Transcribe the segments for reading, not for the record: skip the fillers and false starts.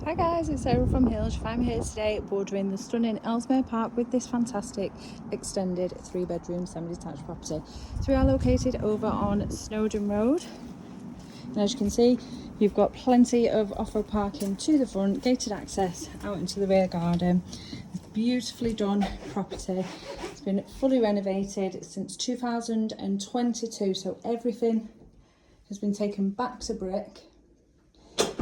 Hi guys, it's Sarah from Hills. I'm here today bordering the stunning Ellesmere Park with this fantastic extended 3-bedroom semi-detached property. So we are located over on Snowdon Road, and as you can see you've got plenty of off-road parking to the front, gated access out into the rear garden. It's a beautifully done property. It's been fully renovated since 2022, so everything has been taken back to brick.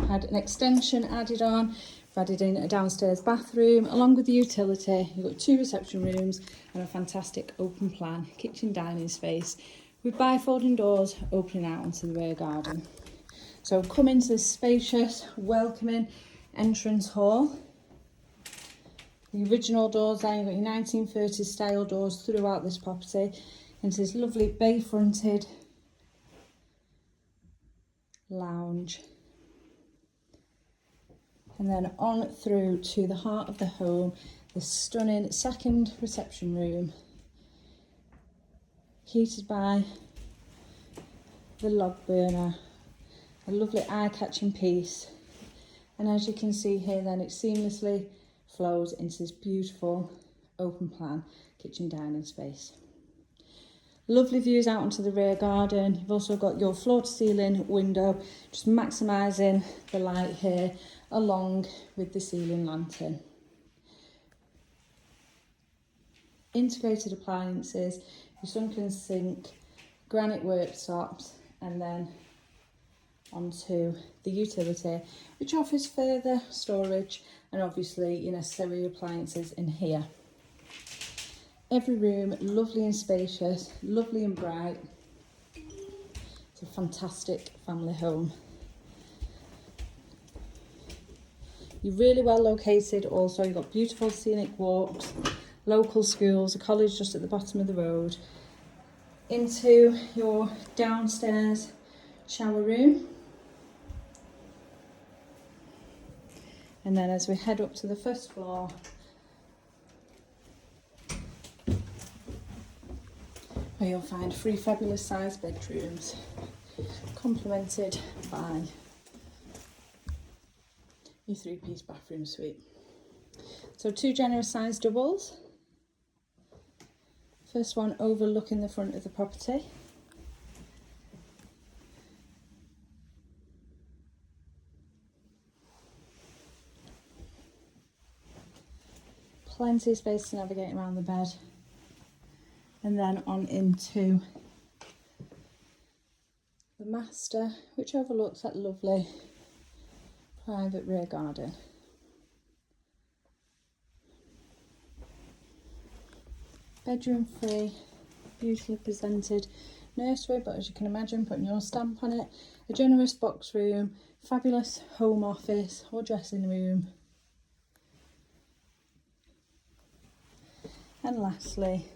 Had an extension added on. We've added in a downstairs bathroom along with the utility. You've got 2 reception rooms and a fantastic open plan kitchen dining space with bifolding doors opening out onto the rear garden. So come into this spacious, welcoming entrance hall. The original doors there, you've got your 1930s style doors throughout this property, into this lovely bay fronted lounge. And then on through to the heart of the home, the stunning second reception room, heated by the log burner, a lovely eye-catching piece. And as you can see here then, it seamlessly flows into this beautiful open plan kitchen dining space. Lovely views out onto the rear garden. You've also got your floor to ceiling window, just maximising the light here along with the ceiling lantern. Integrated appliances, your sunken sink, granite worktops, and then onto the utility, which offers further storage and obviously your necessary appliances in here. Every room lovely and spacious, lovely and bright. It's a fantastic family home. You're really well located also. You've got beautiful scenic walks, local schools, a college just at the bottom of the road. Into your downstairs shower room. And then as we head up to the first floor, where you'll find 3 fabulous sized bedrooms, complemented by your 3-piece bathroom suite. So 2 generous sized doubles. First one overlooking the front of the property. Plenty of space to navigate around the bed. And then on into the master, which overlooks that lovely private rear garden. Bedroom free, beautifully presented nursery, but as you can imagine, putting your stamp on it. A generous box room, fabulous home office or dressing room. And lastly,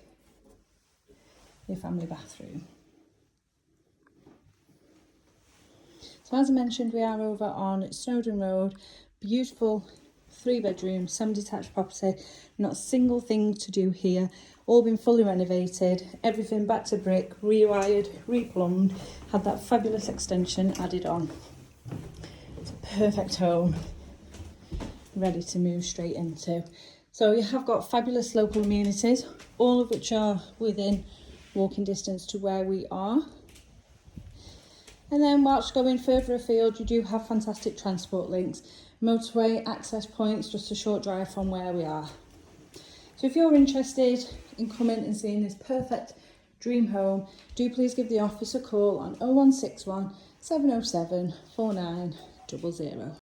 your family bathroom. So as I mentioned, we are over on Snowdon Road, beautiful 3-bedroom semi-detached property, not a single thing to do here, all been fully renovated, everything back to brick, rewired, replumbed, had that fabulous extension added on. It's a perfect home, ready to move straight into. So you have got fabulous local amenities, all of which are within walking distance to where we are. And then whilst going further afield, you do have fantastic transport links, motorway access points just a short drive from where we are. So if you're interested in coming and seeing this perfect dream home, do please give the office a call on 0161 707 4900.